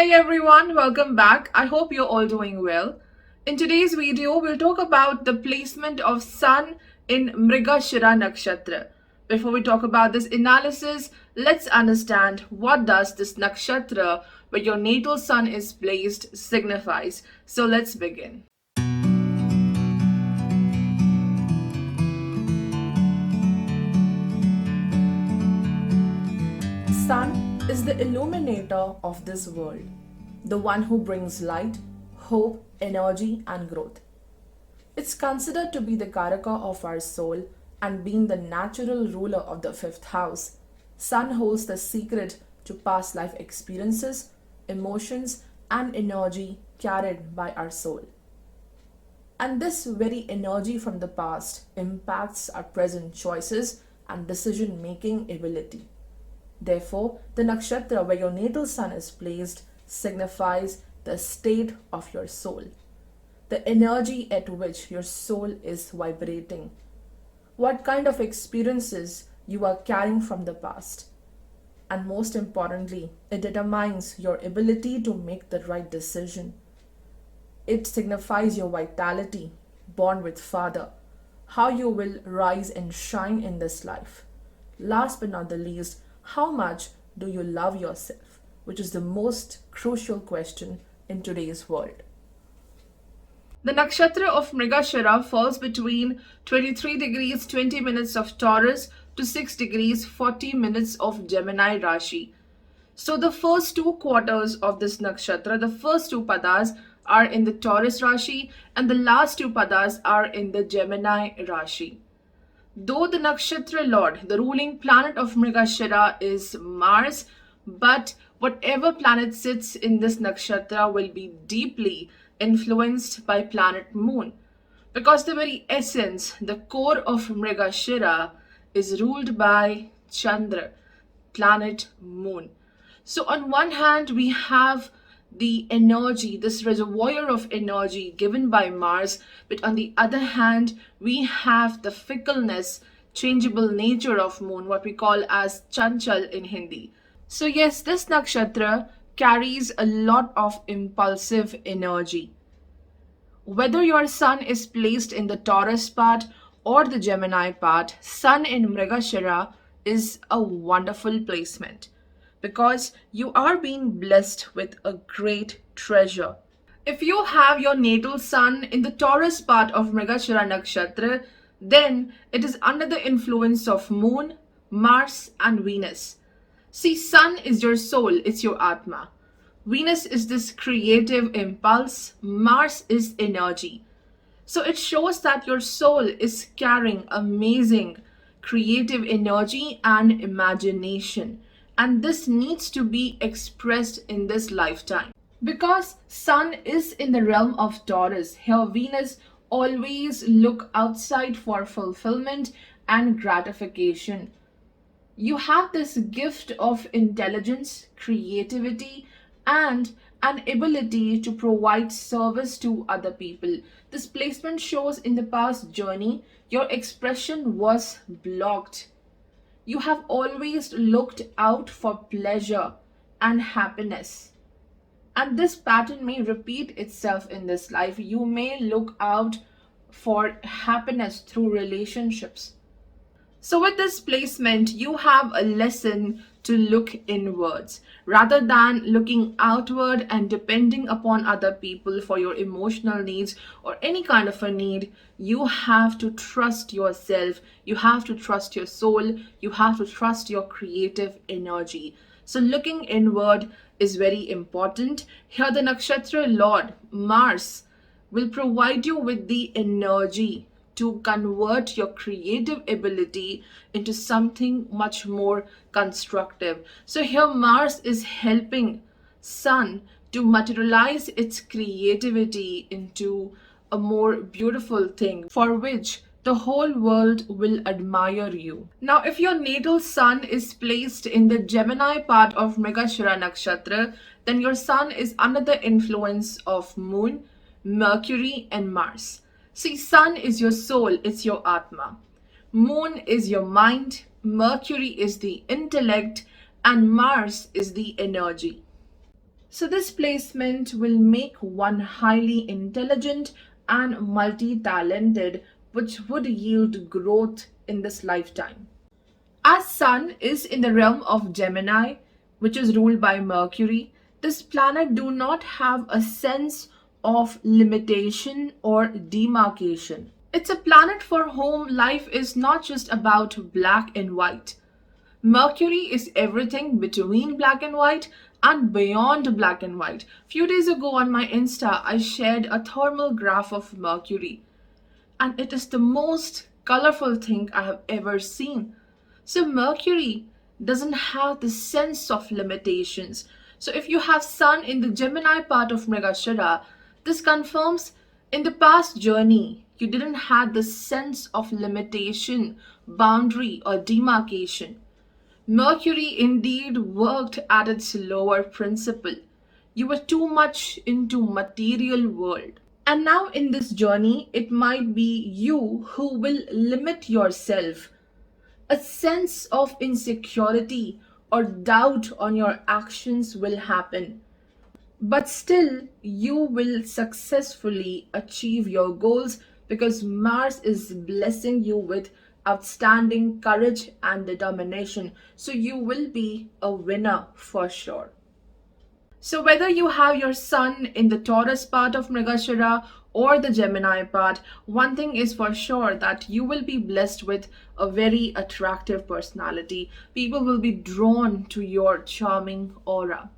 Hey everyone, welcome back. I hope you're all doing well. In today's video, we'll talk about the placement of Sun in Mrigashira Nakshatra. Before we talk about this analysis, let's understand what does this nakshatra where your natal sun is placed signifies. So let's begin. Sun is the illuminator of this world, the one who brings light, hope, energy, and growth. It's considered to be the Karaka of our soul, and being the natural ruler of the fifth house, Sun holds the secret to past life experiences, emotions, and energy carried by our soul. And this very energy from the past impacts our present choices and decision making ability. Therefore, the nakshatra where your natal sun is placed signifies the state of your soul, the energy at which your soul is vibrating, what kind of experiences you are carrying from the past. And most importantly, it determines your ability to make the right decision. It signifies your vitality, bond with Father, how you will rise and shine in this life. Last but not the least, how much do you love yourself? Which is the most crucial question in today's world. The nakshatra of Mrigashira falls between 23 degrees 20 minutes of Taurus to 6 degrees 40 minutes of Gemini Rashi. So the first two quarters of this nakshatra, the first two padas are in the Taurus Rashi and the last two padas are in the Gemini Rashi. Though the nakshatra lord, the ruling planet of Mrigashira is Mars, but whatever planet sits in this nakshatra will be deeply influenced by planet Moon. Because the very essence, the core of Mrigashira is ruled by Chandra, planet Moon. So on one hand, we have the energy, this reservoir of energy given by Mars, but on the other hand, we have the fickleness, changeable nature of Moon, what we call as Chanchal in Hindi. So yes, this nakshatra carries a lot of impulsive energy. Whether your sun is placed in the Taurus part or the Gemini part, Sun in Mrigashira is a wonderful placement because you are being blessed with a great treasure. If you have your natal sun in the Taurus part of Mrigashira Nakshatra, then it is under the influence of Moon, Mars, and Venus. See, Sun is your soul, it's your Atma. Venus is this creative impulse, Mars is energy. So it shows that your soul is carrying amazing creative energy and imagination. And this needs to be expressed in this lifetime. Because Sun is in the realm of Taurus, here Venus always look outside for fulfillment and gratification. You have this gift of intelligence, creativity, and an ability to provide service to other people. This placement shows in the past journey your expression was blocked. You have always looked out for pleasure and happiness. And this pattern may repeat itself in this life. You may look out for happiness through relationships. So, with this placement, you have a lesson to look inwards rather than looking outward and depending upon other people for your emotional needs or any kind of a need. You have to trust yourself, you have to trust your soul, you have to trust your creative energy. So, looking inward is very important. Here, the nakshatra lord, Mars, will provide you with the energy to convert your creative ability into something much more constructive. So here Mars is helping Sun to materialize its creativity into a more beautiful thing for which the whole world will admire you. Now, if your natal sun is placed in the Gemini part of Mrigashira Nakshatra, then your sun is under the influence of Moon, Mercury, and Mars. See, Sun is your soul, it's your Atma. Moon is your mind, Mercury is the intellect, and Mars is the energy. So this placement will make one highly intelligent and multi-talented, which would yield growth in this lifetime. As Sun is in the realm of Gemini, which is ruled by Mercury, this planet do not have a sense of limitation or demarcation. It's a planet for whom life is not just about black and white. Mercury is everything between black and white and beyond black and white. Few days ago on my Insta, I shared a thermal graph of Mercury, and it is the most colorful thing I have ever seen. So Mercury doesn't have the sense of limitations. So if you have Sun in the Gemini part of Mrigashira, this confirms in the past journey you didn't have the sense of limitation, boundary or demarcation. Mercury indeed worked at its lower principle. You were too much into material world. And now in this journey, it might be you who will limit yourself. A sense of insecurity or doubt on your actions will happen. But still, you will successfully achieve your goals because Mars is blessing you with outstanding courage and determination. So you will be a winner for sure. So whether you have your Sun in the Taurus part of Mrigashira or the Gemini part, one thing is for sure that you will be blessed with a very attractive personality. People will be drawn to your charming aura.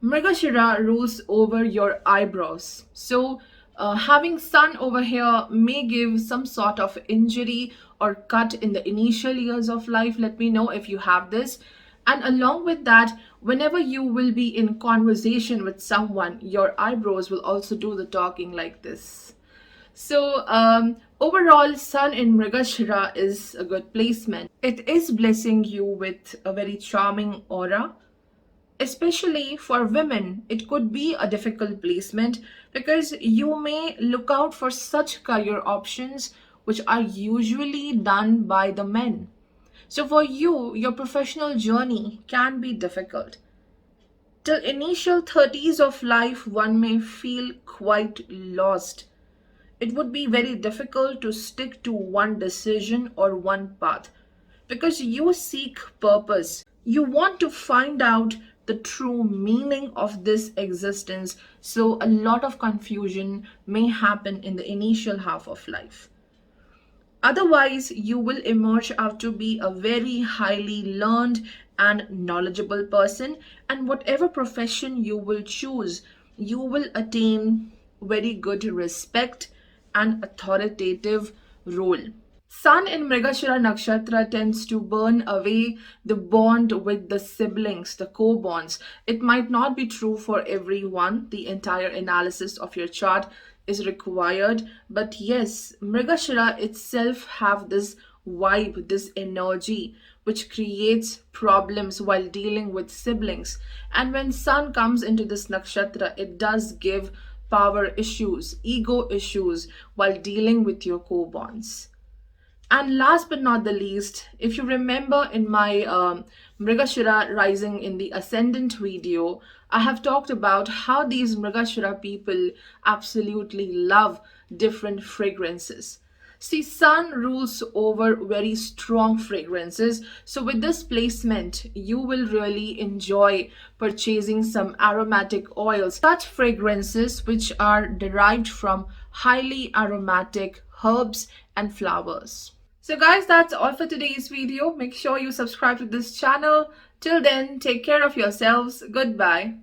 Mrigashira rules over your eyebrows. So having Sun over here may give some sort of injury or cut in the initial years of life. Let me know if you have this. And along with that, whenever you will be in conversation with someone, your eyebrows will also do the talking like this. So overall, Sun in Mrigashira is a good placement. It is blessing you with a very charming aura. Especially for women, it could be a difficult placement because you may look out for such career options which are usually done by the men. So for you, your professional journey can be difficult. Till initial 30s of life, one may feel quite lost. It would be very difficult to stick to one decision or one path because you seek purpose. You want to find out the true meaning of this existence. So a lot of confusion may happen in the initial half of life. Otherwise, you will emerge out to be a very highly learned and knowledgeable person, and whatever profession you will choose, you will attain very good respect and authoritative role. Sun in Mrigashira Nakshatra tends to burn away the bond with the siblings, the co-bonds. It might not be true for everyone. The entire analysis of your chart is required. But yes, Mrigashira itself have this vibe, this energy, which creates problems while dealing with siblings. And when Sun comes into this nakshatra, it does give power issues, ego issues while dealing with your co-bonds. And last but not the least, if you remember in my Mrigashira rising in the ascendant video, I have talked about how these Mrigashira people absolutely love different fragrances. See, Sun rules over very strong fragrances. So with this placement, you will really enjoy purchasing some aromatic oils, such fragrances which are derived from highly aromatic herbs and flowers. So guys, that's all for today's video. Make sure you subscribe to this channel. Till then, take care of yourselves. Goodbye.